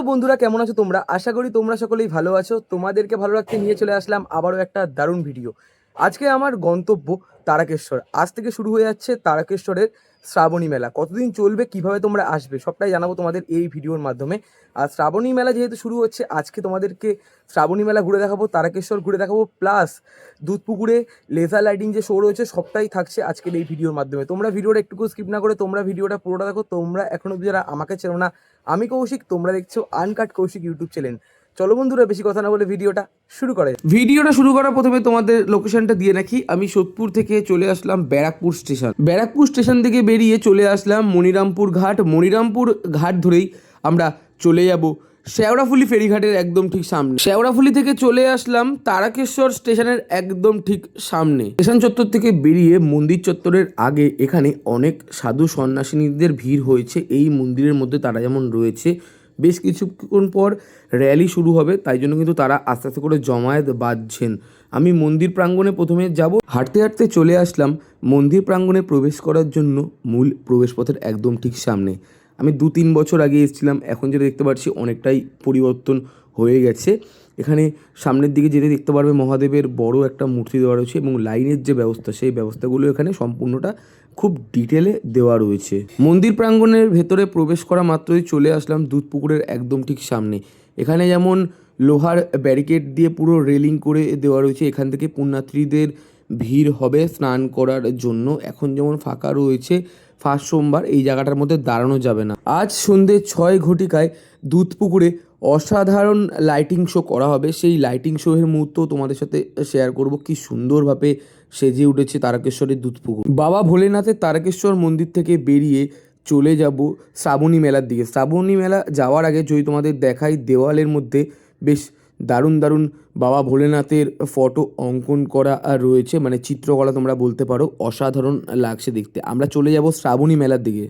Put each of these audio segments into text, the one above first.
বন্ধুরা, কেমন আছো তোমরা? আশা করি তোমরা সকলেই ভালো আছো। তোমাদেরকে ভালো রাখতে নিয়ে চলে আসলাম আবারও একটা দারুণ ভিডিও। আজকে আমার গন্তব্য তারকেশ্বর। আজ থেকে শুরু হয়ে যাচ্ছে তারকেশ্বরের শ্রাবণী মেলা। কতদিন চলবে, কিভাবে তোমরা আসবে, সবটাই জানাবো তোমাদের এই ভিডিওর মাধ্যমে। আর শ্রাবণী মেলা যেহেতু শুরু হচ্ছে, আজকে তোমাদেরকে শ্রাবণী মেলা ঘুরে দেখাবো, তারকেশ্বর ঘুরে দেখাবো, প্লাস দুধপুকুরে লেজার লাইটিং যে শো রয়েছে সবটাই থাকছে আজকের এই ভিডিওর মাধ্যমে। তোমরা ভিডিওটা একটুকু স্কিপ না করে তোমরা ভিডিওটা পুরোটা দেখো। তোমরা এখনো যারা আমাকে চেনো না, আমি কৌশিক, তোমরা দেখছো আনকাট কৌশিক ইউটিউব চ্যানেল। চলো বন্ধুরা, বেশি কথা না বলে ভিডিওটা শুরু করার প্রথমে তোমাদের লোকেশনটা দিয়ে রাখি। আমি সোদপুর থেকে চলে আসলাম ব্যারাকপুর স্টেশন। ব্যারাকপুর স্টেশন থেকে বেরিয়ে চলে আসলাম মনিরামপুর ঘাট। মনিরামপুর ঘাট ধরেই আমরা চলে যাব শেওড়াফুলি ফেরিঘাটের একদম ঠিক সামনে। শেওড়াফুলি থেকে চলে আসলাম তারকেশ্বর স্টেশনের একদম ঠিক সামনে। স্টেশন চত্বর থেকে বেরিয়ে মন্দির চত্বরের আগে এখানে অনেক সাধু সন্ন্যাসিনীদের ভিড় হয়েছে। এই মন্দিরের মধ্যে তারা যেমন রয়েছে, বেশ কিছুক্ষণ পর র্যালি শুরু হবে, তাই জন্য কিন্তু তারা আস্তে আস্তে করে জমায়েত বাঁধছেন। আমি মন্দির প্রাঙ্গণে প্রথমে যাব। হাঁটতে হাঁটতে চলে আসলাম মন্দির প্রাঙ্গণে প্রবেশ করার জন্য মূল প্রবেশপথের একদম ঠিক সামনে। আমি 2-3 বছর আগে এসেছিলাম, এখন যেটা দেখতে পাচ্ছি অনেকটাই পরিবর্তন হয়ে গেছে। এখানে সামনের দিকে যেতে দেখতে পারবে মহাদেবের বড় একটা মূর্তি দেওয়া রয়েছে, এবং লাইনের যে ব্যবস্থা, সেই ব্যবস্থাগুলো এখানে সম্পূর্ণটা খুব ডিটেলে দেওয়া রয়েছে। মন্দির প্রাঙ্গণের ভেতরে প্রবেশ করা মাত্রই চলে আসলাম দুধপুকুরের একদম ঠিক সামনে। এখানে যেমন লোহার ব্যারিকেড দিয়ে পুরো রেলিং করে দেওয়া রয়েছে, এখান থেকে পুণ্যার্থীদের ভিড় হবে স্নান করার জন্য। এখন যেমন ফাঁকা রয়েছে, ফার্স্ট সোমবার এই জায়গাটার মধ্যে দাঁড়ানো যাবে না। আজ সন্ধ্যে 6 ঘটিকায় দুধপুকুরে অসাধারণ লাইটিং শো করা হবে। সেই লাইটিং শো এর মুহূর্ত তোমাদের সাথে শেয়ার করব। কি সুন্দরভাবে সেজে উঠেছে তারকেশ্বরের দুধপুকুর। বাবা ভোলেনাথের তারকেশ্বর মন্দির থেকে বেরিয়ে চলে যাব শ্রাবণী মেলার দিকে। শ্রাবণী মেলা যাওয়ার আগে যদি তোমাদের দেখাই, দেওয়ালের মধ্যে বেশ দারুণ দারুণ বাবা ভোলেনাথের ফটো অঙ্কন করা রয়েছে, মানে চিত্রকলা তোমরা বলতে পারো। অসাধারণ লাগছে দেখতে। আমরা চলে যাব শ্রাবণী মেলার দিকে।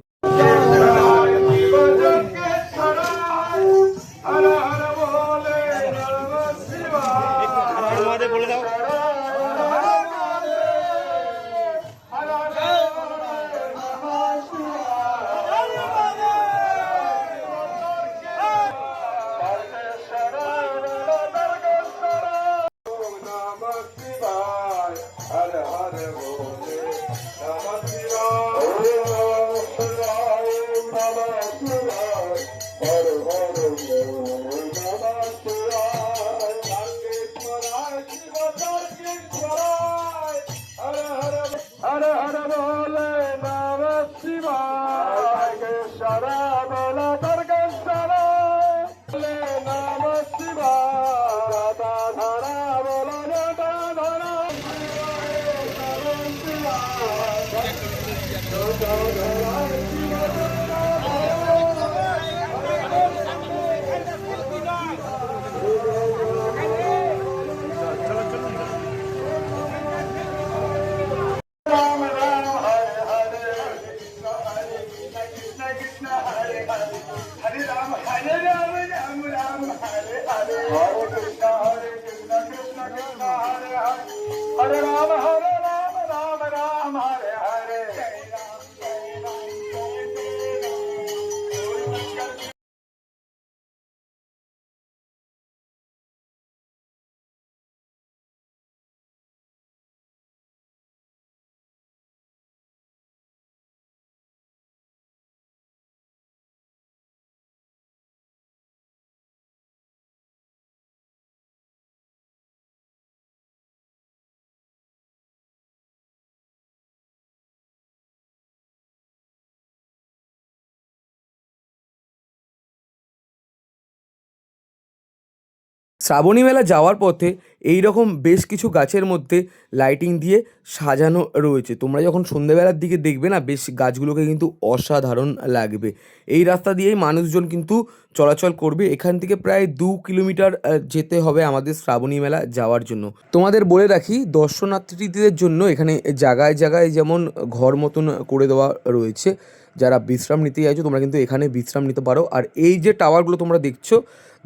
শ্রাবণী মেলা যাওয়ার পথে এই রকম বেশ কিছু গাছের মধ্যে লাইটিং দিয়ে সাজানো রয়েছে। তোমরা যখন সন্ধ্যেবেলার দিকে দেখবে না, বেশ গাছগুলোকে কিন্তু অসাধারণ লাগবে। এই রাস্তা দিয়েই মানুষজন কিন্তু চলাচল করবে। এখান থেকে প্রায় 2 কিলোমিটার যেতে হবে আমাদের শ্রাবণী মেলা যাওয়ার জন্য। তোমাদের বলে রাখি, দর্শনার্থীদের জন্য এখানে জায়গায় জায়গায় যেমন ঘর মতন করে দেওয়া রয়েছে। যারা বিশ্রাম নিতে চাইছো তোমরা কিন্তু এখানে বিশ্রাম নিতে পারো। আর এই যে টাওয়ারগুলো তোমরা দেখছো,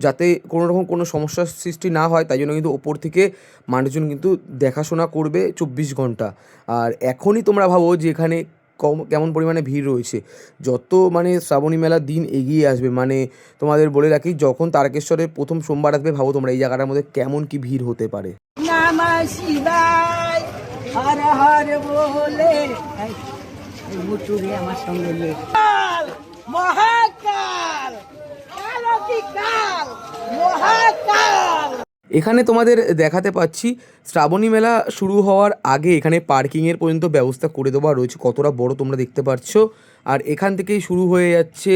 যাতে কোনো রকম কোনো সমস্যার সৃষ্টি না হয়, তাই জন্য কিন্তু ওপর থেকে মানুষজন কিন্তু দেখাশোনা করবে 24 ঘন্টা। আর এখনই তোমরা ভাবো যে এখানে কেমন পরিমাণে ভিড় রয়েছে। যত মানে শ্রাবণী মেলার দিন এগিয়ে আসবে, মানে তোমাদের বলে রাখি, যখন তারকেশ্বরের প্রথম সোমবার আসবে, ভাবো তোমরা এই জায়গাটার মধ্যে কেমন কি ভিড় হতে পারে। নমঃ শিবায়, হর হর বলে মুটুরে আমার সঙ্গে নিয়ে মহাকাল, কালো কি কাল, মহাকাল। এখানে তোমাদের দেখাতে পাচ্ছি শ্রাবণী মেলা শুরু হওয়ার আগে এখানে পার্কিংয়ের পর্যন্ত ব্যবস্থা করে দেওয়া রয়েছে, কতটা বড় তোমরা দেখতে পাচ্ছ। আর এখান থেকেই শুরু হয়ে যাচ্ছে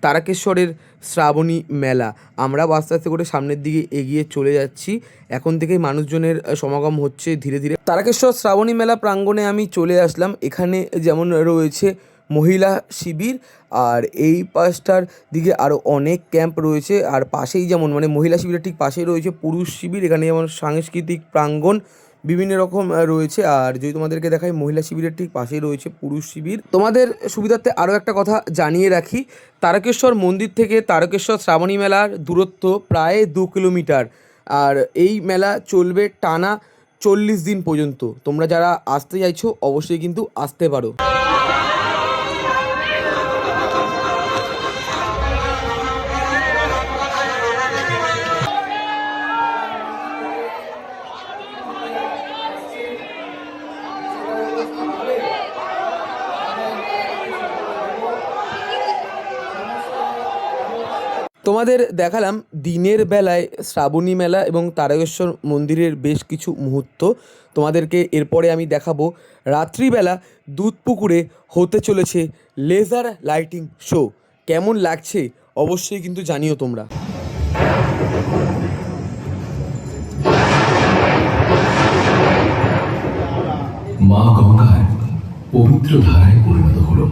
তারকেশ্বরের শ্রাবণী মেলা। আমরা আস্তে আস্তে করে সামনের দিকে এগিয়ে চলে যাচ্ছি। এখন থেকেই মানুষজনের সমাগম হচ্ছে ধীরে ধীরে। তারকেশ্বর শ্রাবণী মেলা প্রাঙ্গণে আমি চলে আসলাম। এখানে যেমন রয়েছে মহিলা শিবির, আর এই পাশটার দিকে আরও অনেক ক্যাম্প রয়েছে। আর পাশেই যেমন মানে মহিলা শিবিরের ঠিক পাশেই রয়েছে পুরুষ শিবির। এখানে যেমন সাংস্কৃতিক প্রাঙ্গণ বিভিন্ন রকম রয়েছে। আর যদি তোমাদেরকে দেখাই, মহিলা শিবিরের ঠিক পাশেই রয়েছে পুরুষ শিবির। তোমাদের সুবিধার্থে আরও একটা কথা জানিয়ে রাখি, তারকেশ্বর মন্দির থেকে তারকেশ্বর শ্রাবণী মেলার দূরত্ব প্রায় 2 কিলোমিটার। আর এই মেলা চলবে টানা 40 দিন পর্যন্ত। তোমরা যারা আসতে চাইছো অবশ্যই কিন্তু আসতে পারো। তোমাদের দেখালাম দিনের বেলায় শ্রাবণী মেলা এবং তারকেশ্বর মন্দিরের বেশ কিছু মুহূর্ত। তোমাদেরকে এরপরে আমি দেখাবো রাত্রিবেলা দুধপুকুরে হতে চলেছে লেজার লাইটিং শো। কেমন লাগছে অবশ্যই কিন্তু জানিও তোমরা। মা গঙ্গার পবিত্র ধারায় পরিণত হলো।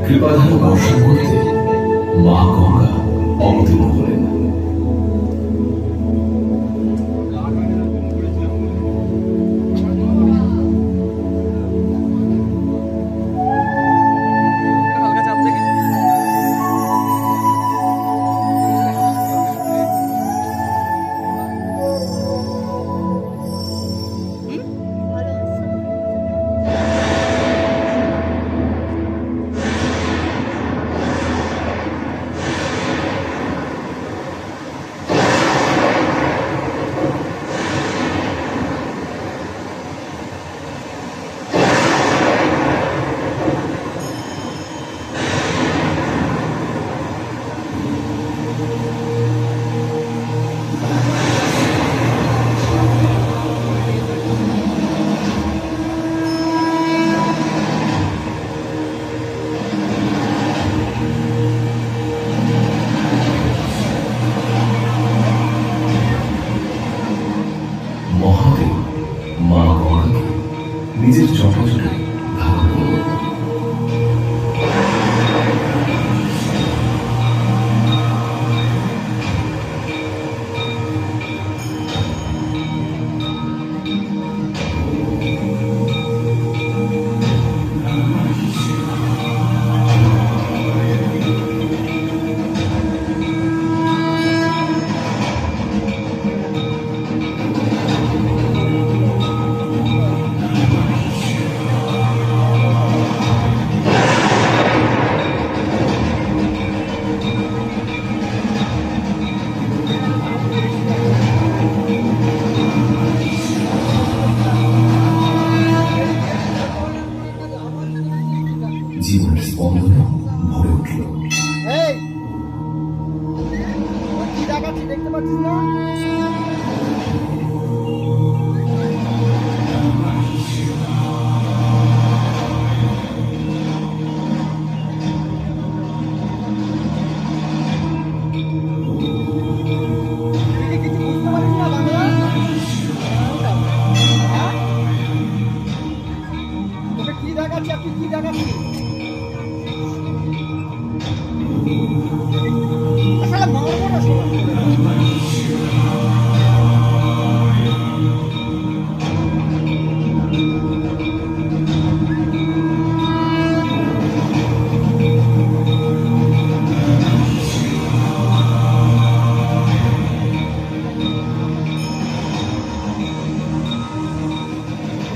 কৃপাধার বর্ষণ করতে মা গঙ্গা অবতীর্ণ হলেন। মহাদেব মা গঙ্গাকে নিজের জটাজুটে ধারণ করলেন। জীবনের স্পন্দনে ভরে উঠল। দেখতে পাচ্ছিস না?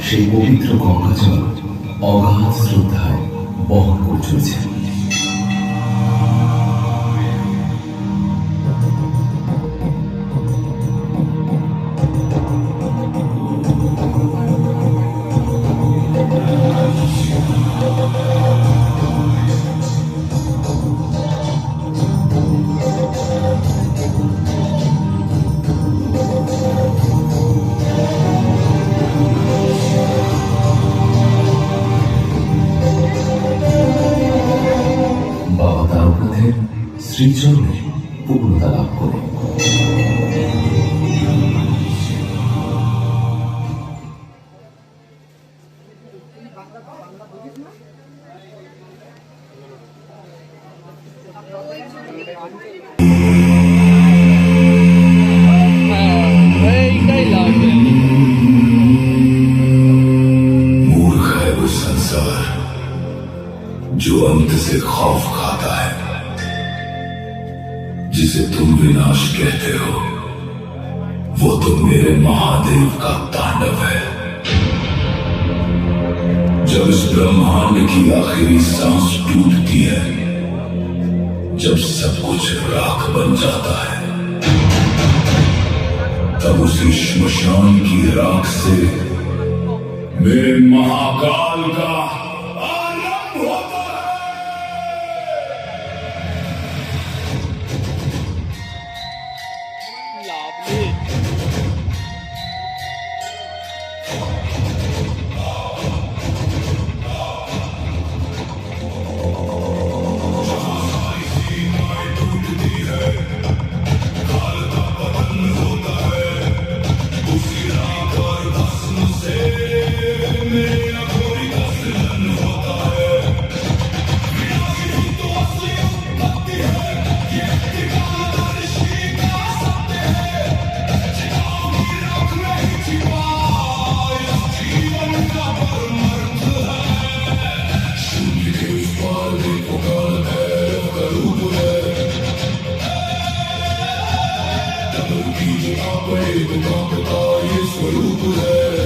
সেই পবিত্র গঙ্গাজল অগাধ শ্রদ্ধায় বহন করে চলেছে। বাবা তারকনাথের শ্রীচরণে পূর্ণতা লাভ করে। मूर्ख है वो संसार जो अंत से खौफ खाता है, जिसे तुम विनाश कहते हो वो तो मेरे महादेव का तांडव है। जब इस ब्रह्मांड की आखिरी सांस टूटती है, जब सब कुछ राख बन जाता है, तब उसी श्मशान की राख से मेरे महाकाल का आरंभ होता है। स्वरूप है